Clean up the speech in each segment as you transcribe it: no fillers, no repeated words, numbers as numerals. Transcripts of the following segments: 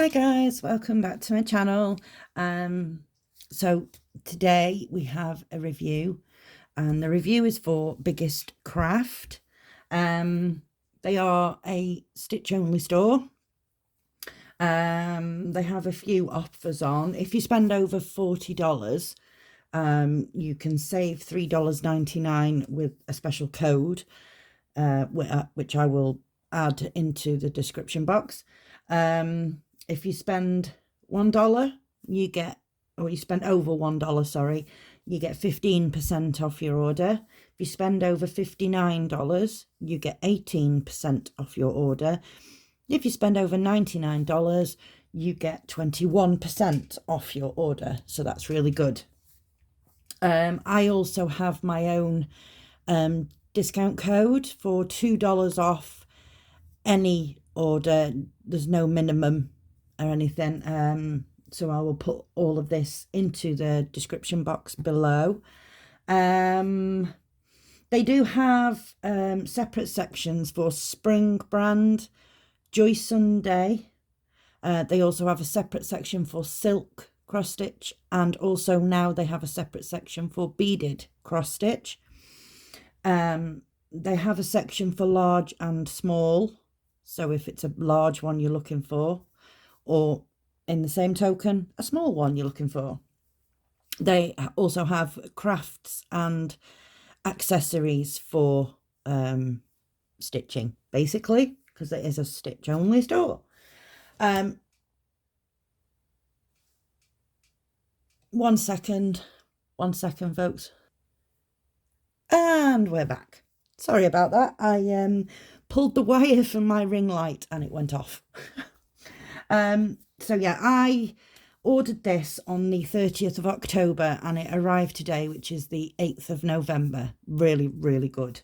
Hi guys, welcome back to my channel. So today we have a review, and the review is for Biggestcraft. They are a stitch only store. They have a few offers on. If you spend over $40, you can save $3.99 with a special code, which I will add into the description box. If you spend $1, you get, or you spend over $1, sorry, you get 15% off your order. If you spend over $59, you get 18% off your order. If you spend over $99, you get 21% off your order. So that's really good. I also have my own discount code for $2 off any order. There's no minimum or anything, so I will put all of this into the description box below. They do have separate sections for spring brand, Joy Sunday. They also have a separate section for silk cross stitch, and also now they have a separate section for beaded cross stitch. They have a section for large and small, so if it's a large one you're looking for, or in the same token, a small one you're looking for. They also have crafts and accessories for stitching, basically, because it is a stitch only store. One second, folks. And we're back. Sorry about that. I pulled the wire from my ring light and it went off. So yeah, I ordered this on the 30th of October and it arrived today, which is the 8th of November. Really, really good.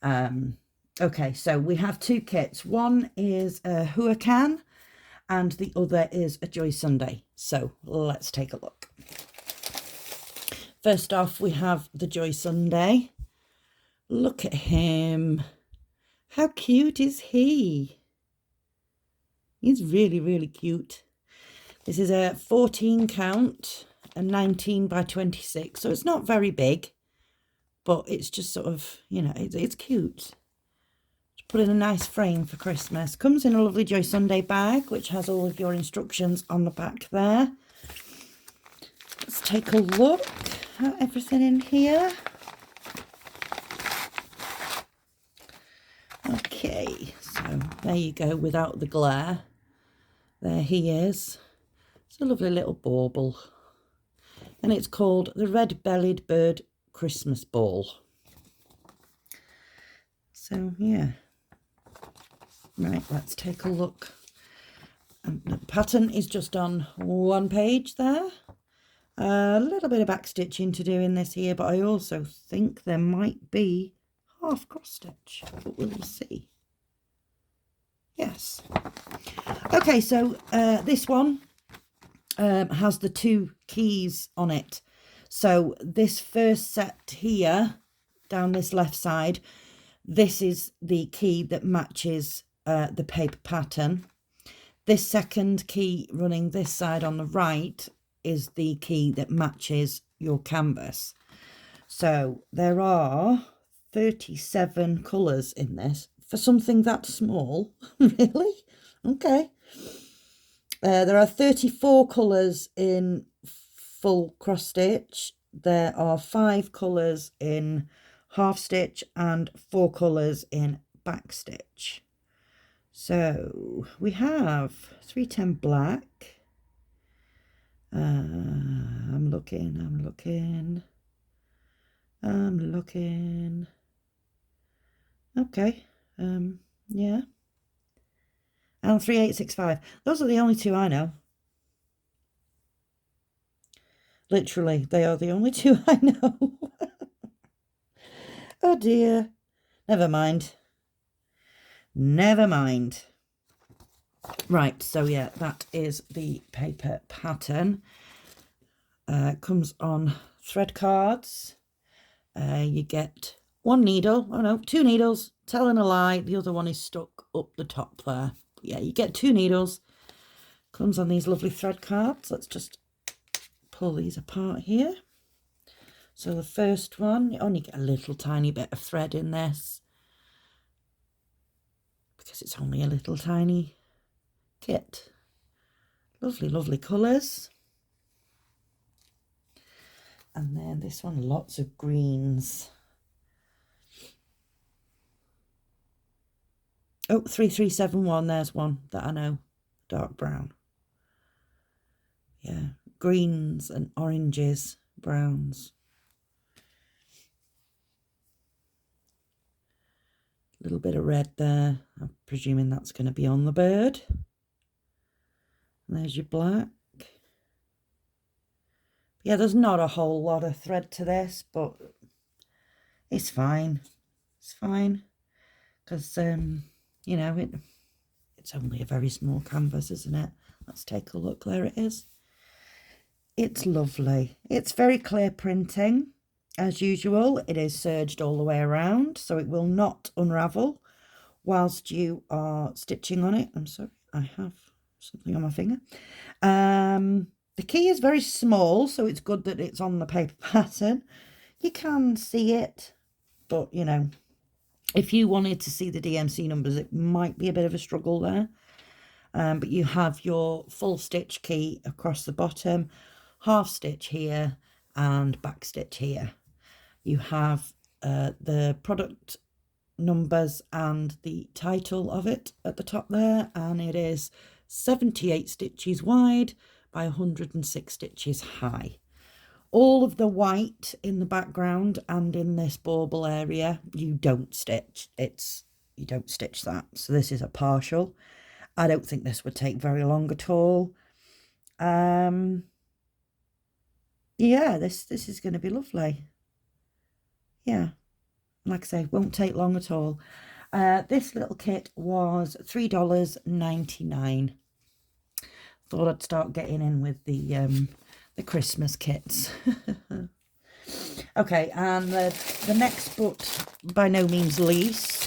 Okay, so we have two kits. One is a Huracan and the other is a Joy Sunday. So let's take a look. First off, we have the Joy Sunday. Look at him. How cute is he? He's really, really cute. This is a 14 count and 19 by 26. So it's not very big, but it's just sort of, you know, it's cute. Just put in a nice frame for Christmas. Comes in a lovely Joy Sunday bag, which has all of your instructions on the back there. Let's take a look at everything in here. Okay, so there you go, without the glare. There he is. It's a lovely little bauble. And it's called the Red-Bellied Bird Christmas Ball. So, yeah. Right, let's take a look. And the pattern is just on one page there. A little bit of back stitching to do in this here, but I also think there might be half cross stitch, but we'll see. Yes. Okay, so this one has the two keys on it. So this first set here, down this left side, this is the key that matches the paper pattern. This second key running this side on the right is the key that matches your canvas. So there are 37 colours in this for something that small. Really? Okay. There are 34 colours in full cross stitch. There are 5 colours in half stitch and 4 colours in back stitch. So we have 310 black. I'm looking. Okay. Yeah. And 3865. Those are the only two I know. Literally, they are the only two I know. Oh dear. Never mind. Never mind. Right, so yeah, that is the paper pattern. Comes on thread cards. You get one needle. Oh no, 2 needles. Telling a lie, the other one is stuck up the top there. Yeah, you get 2 needles. Comes on these lovely thread cards. Let's just pull these apart here. So the first one, you only get a little tiny bit of thread in this because it's only a little tiny kit. Lovely, lovely colours. And then this one, lots of greens. Oh, 3371, there's one that I know, dark brown. Yeah, greens and oranges, browns. A little bit of red there. I'm presuming that's going to be on the bird. And there's your black. Yeah, there's not a whole lot of thread to this, but it's fine. It's fine. Because, you know, it's only a very small canvas, isn't it? Let's take a look. There it is. It's lovely. It's very clear printing. As usual, it is serged all the way around, so it will not unravel whilst you are stitching on it. I'm sorry, I have something on my finger. The key is very small, so it's good that it's on the paper pattern. You can see it, but, you know, if you wanted to see the DMC numbers, it might be a bit of a struggle there. But you have your full stitch key across the bottom, half stitch here, and back stitch here. You have the product numbers and the title of it at the top there, and it is 78 stitches wide by 106 stitches high. All of the white in the background and in this bauble area, you don't stitch. You don't stitch that. So this is a partial. I don't think this would take very long at all. Yeah, this is going to be lovely. Yeah, like I say, won't take long at all. This little kit was $3.99. Thought I'd start getting in with the Christmas kits. Okay, and the next, but by no means least,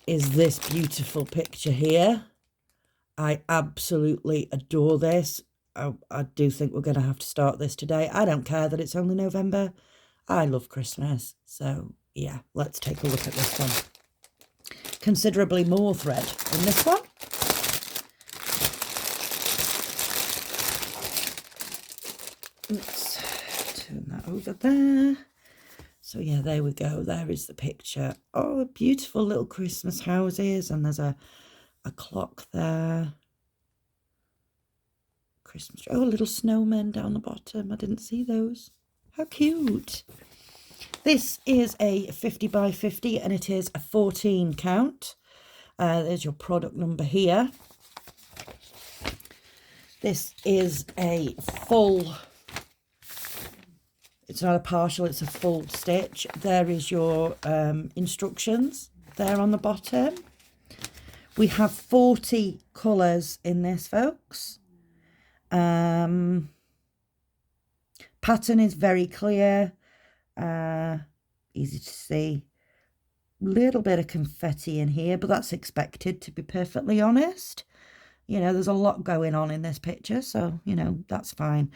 is this beautiful picture here. I absolutely adore this. I do think we're going to have to start this today. I don't care that it's only November. I love Christmas. So, yeah, let's take a look at this one. Considerably more thread in this one. Let's turn that over there. So, yeah, there we go. There is the picture. Oh, beautiful little Christmas houses. And there's a clock there. Christmas. Oh, little snowmen down the bottom. I didn't see those. How cute. This is a 50 by 50 and it is a 14 count. There's your product number here. This is a full, it's not a partial, it's a full stitch. There is your instructions there on the bottom. We have 40 colours in this, folks. Pattern is very clear, easy to see. Little bit of confetti in here, but that's expected, to be perfectly honest. You know, there's a lot going on in this picture, so, you know, that's fine.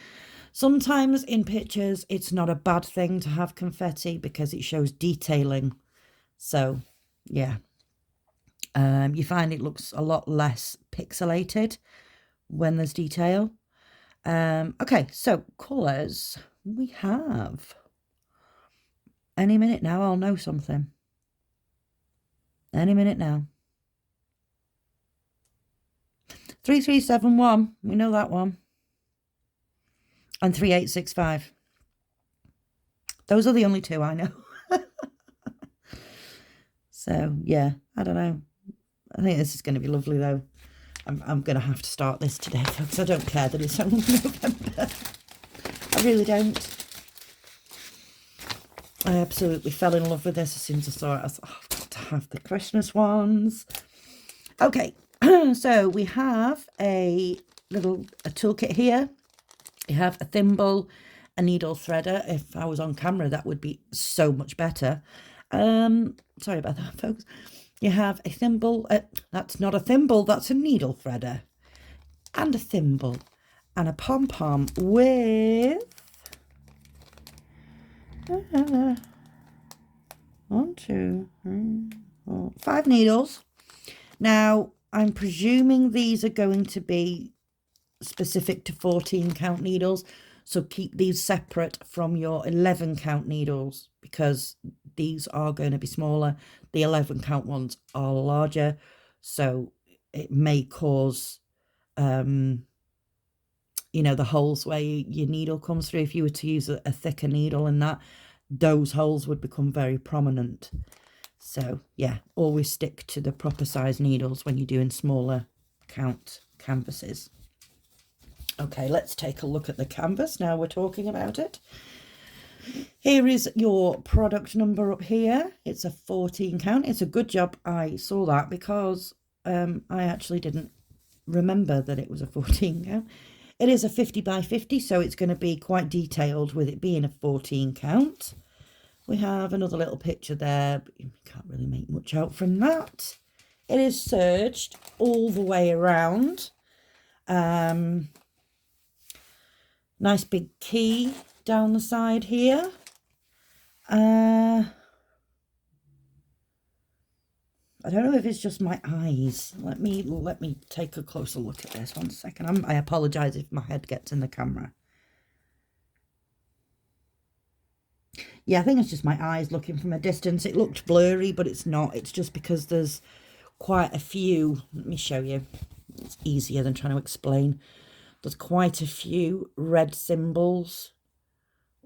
Sometimes in pictures, it's not a bad thing to have confetti because it shows detailing. So, yeah. You find it looks a lot less pixelated when there's detail. Okay, so colours. We have... Any minute now, I'll know something. Any minute now. 3371, we know that one. And 3865. Those are the only two I know. So, yeah, I don't know. I think this is going to be lovely, though. I'm going to have to start this today, folks. I don't care that it's only November. I really don't. I absolutely fell in love with this as soon as I saw it. I thought, oh, I've got to have the Christmas ones. Okay, so we have a toolkit here. You have a thimble, a needle threader. If I was on camera, that would be so much better. Sorry about that, folks. You have a thimble. That's not a thimble, that's a needle threader. and a thimble and a pom-pom with 1, 2, 3, 4, 5 needles. Now, I'm presuming these are going to be specific to 14 count needles, so keep these separate from your 11 count needles because these are going to be smaller. The 11 count ones are larger, so it may cause you know, the holes where your needle comes through. If you were to use a thicker needle in that, those holes would become very prominent. So yeah, always stick to the proper size needles when you're doing smaller count canvases. Okay, let's take a look at the canvas now we're talking about it. Here is your product number up here. It's a 14 count. It's a good job I saw that because I actually didn't remember that it was a 14 count. It is a 50 by 50, so it's going to be quite detailed with it being a 14 count. We have another little picture there, but you can't really make much out from that. It is serged all the way around. Nice big key down the side here. I don't know if it's just my eyes. Let me take a closer look at this. 1 second. I apologise if my head gets in the camera. Yeah, I think it's just my eyes looking from a distance. It looked blurry, but it's not. It's just because there's quite a few. Let me show you. It's easier than trying to explain. There's quite a few red symbols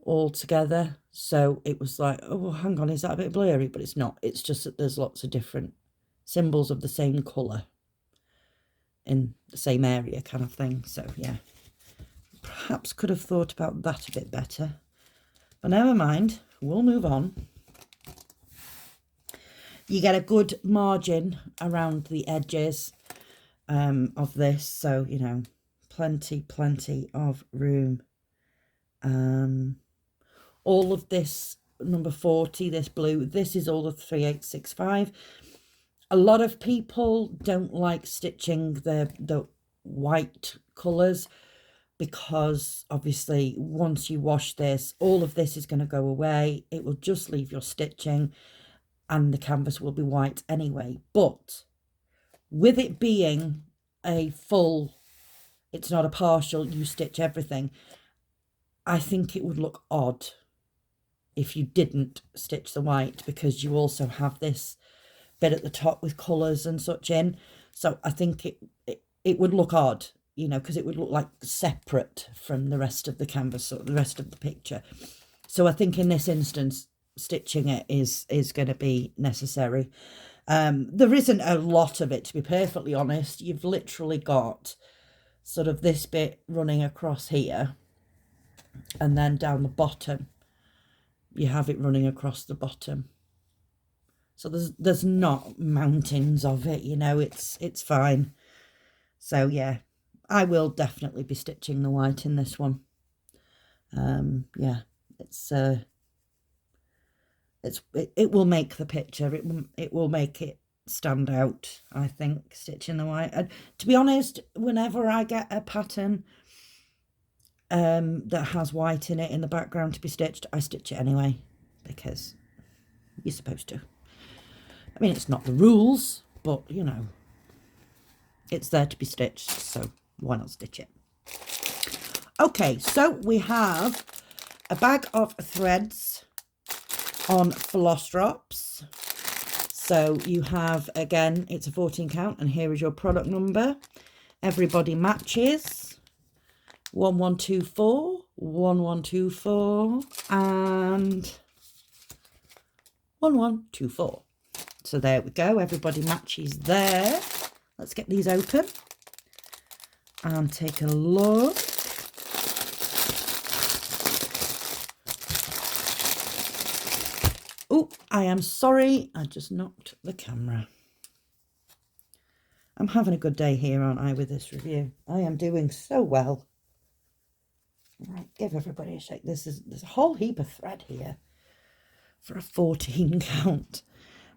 all together. So it was like, oh, hang on, is that a bit blurry? But it's not. It's just that there's lots of different symbols of the same colour in the same area kind of thing. So yeah, perhaps could have thought about that a bit better, but never mind, we'll move on. You get a good margin around the edges of this, so you know, plenty of room. All of this number 40, this blue, this is all the 3865. A lot of people don't like stitching the white colours because obviously once you wash this, all of this is going to go away. It will just leave your stitching and the canvas will be white anyway. But with it being a full, it's not a partial, you stitch everything, I think it would look odd if you didn't stitch the white because you also have this bit at the top with colours and such in. So I think it would look odd, you know, because it would look like separate from the rest of the canvas or the rest of the picture. So I think in this instance, stitching it is going to be necessary. There isn't a lot of it, to be perfectly honest. You've literally got sort of this bit running across here, and then down the bottom you have it running across the bottom. So there's not mountains of it, you know, it's fine. So yeah, I will definitely be stitching the white in this one. Yeah, it will make the picture, it will make it stand out, I think, stitching the white. And to be honest, whenever I get a pattern that has white in it in the background to be stitched, I stitch it anyway because you're supposed to. I mean, it's not the rules, but you know, it's there to be stitched, so why not stitch it? Okay, so we have a bag of threads on floss drops. So you have, again, it's a 14 count, and here is your product number. Everybody matches 1124, 1124, and 1124. So there we go, everybody matches there. Let's get these open and take a look. Oh, I am sorry, I just knocked the camera. I'm having a good day here, aren't I, with this review? I am doing so well. Right, give everybody a shake. There's a whole heap of thread here for a 14 count.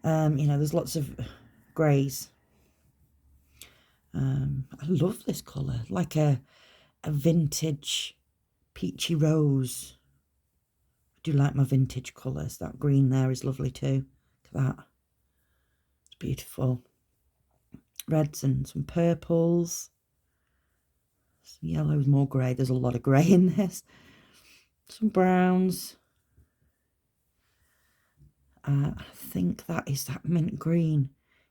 You know, there's lots of greys. I love this colour, like a vintage peachy rose. I do like my vintage colours. That green there is lovely too. Look at that. It's beautiful. Reds and some purples. Some yellows, more grey. There's a lot of grey in this. Some browns. I think that is that mint green.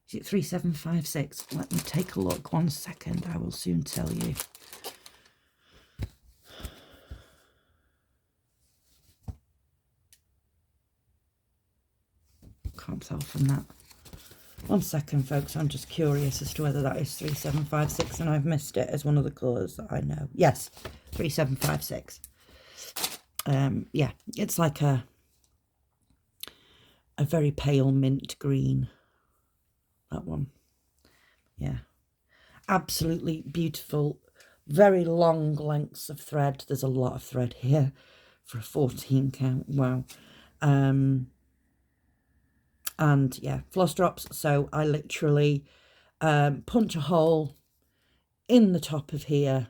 Is it 3756? Let me take a look. 1 second. I will soon tell you. Can't tell from that. 1 second, folks. I'm just curious as to whether that is 3756 and I've missed it as one of the colours that I know. Yes, 3756. Yeah, it's like a very pale mint green. That one. Yeah. Absolutely beautiful. Very long lengths of thread. There's a lot of thread here for a 14 count. Wow. And yeah, floss drops. So I literally punch a hole in the top of here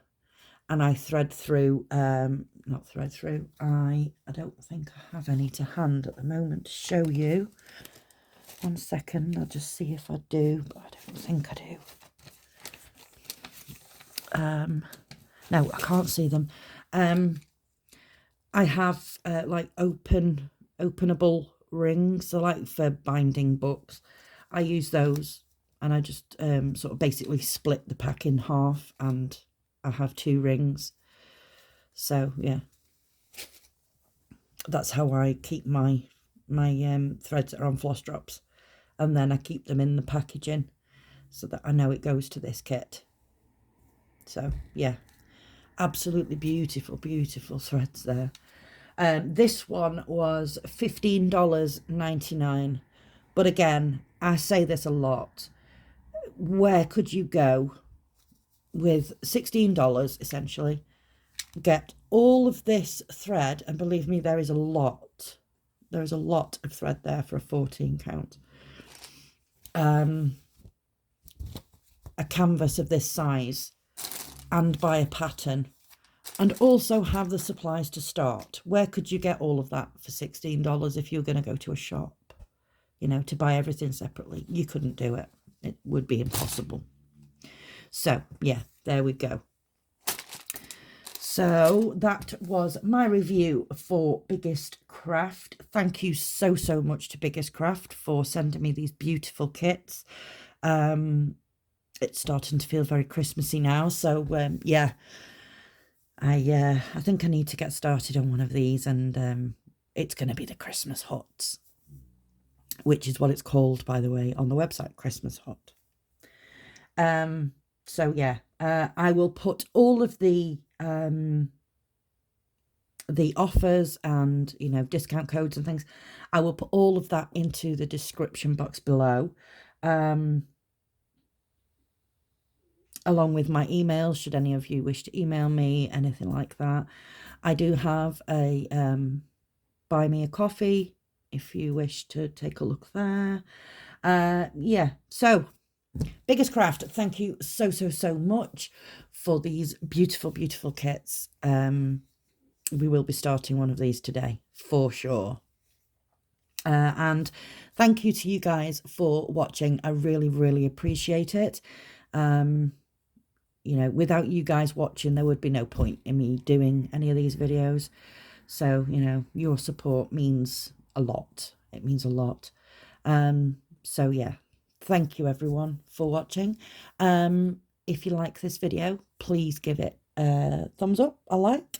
and I thread through, not thread through, I don't think I have any to hand at the moment to show you. 1 second, I'll just see if I do, but I don't think I do. No, I can't see them. I have like openable rings, so like for binding books. I use those and I just sort of basically split the pack in half and I have 2 rings. So yeah, that's how I keep my threads that are on floss drops, and then I keep them in the packaging so that I know it goes to this kit. So yeah, absolutely beautiful, beautiful threads there. This one was $15.99, but again, I say this a lot. Where could you go with $16 essentially, get all of this thread? And believe me, there is a lot. There is a lot of thread there for a 14 count. A canvas of this size and buy a pattern and also have the supplies to start. Where could you get all of that for $16 if you're going to go to a shop? You know, to buy everything separately. You couldn't do it. It would be impossible. So, yeah, there we go. So that was my review for Biggestcraft. Thank you so, so much to Biggestcraft for sending me these beautiful kits. It's starting to feel very Christmassy now. So, yeah, I think I need to get started on one of these, and it's going to be the Christmas Hots, which is what it's called, by the way, on the website, Christmas Hot. So yeah, I will put all of the offers and, you know, discount codes and things. I will put all of that into the description box below, along with my email, should any of you wish to email me, anything like that. I do have a buy me a coffee if you wish to take a look there. Yeah, so Biggestcraft, thank you so, so, so much for these beautiful, beautiful kits. We will be starting one of these today for sure. And thank you to you guys for watching. I really, really appreciate it. You know, without you guys watching, there would be no point in me doing any of these videos. So, you know, your support means a lot. It means a lot. So, yeah, thank you, everyone, for watching. If you like this video, please give it a thumbs up, a like.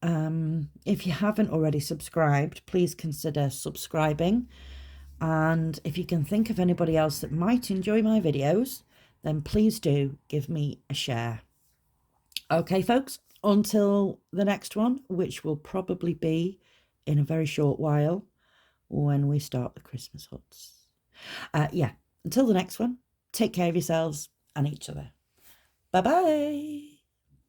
If you haven't already subscribed, please consider subscribing. And if you can think of anybody else that might enjoy my videos, then please do give me a share. Okay, folks, until the next one, which will probably be in a very short while when we start the Christmas Huts. Yeah, until the next one, take care of yourselves and each other. Bye-bye.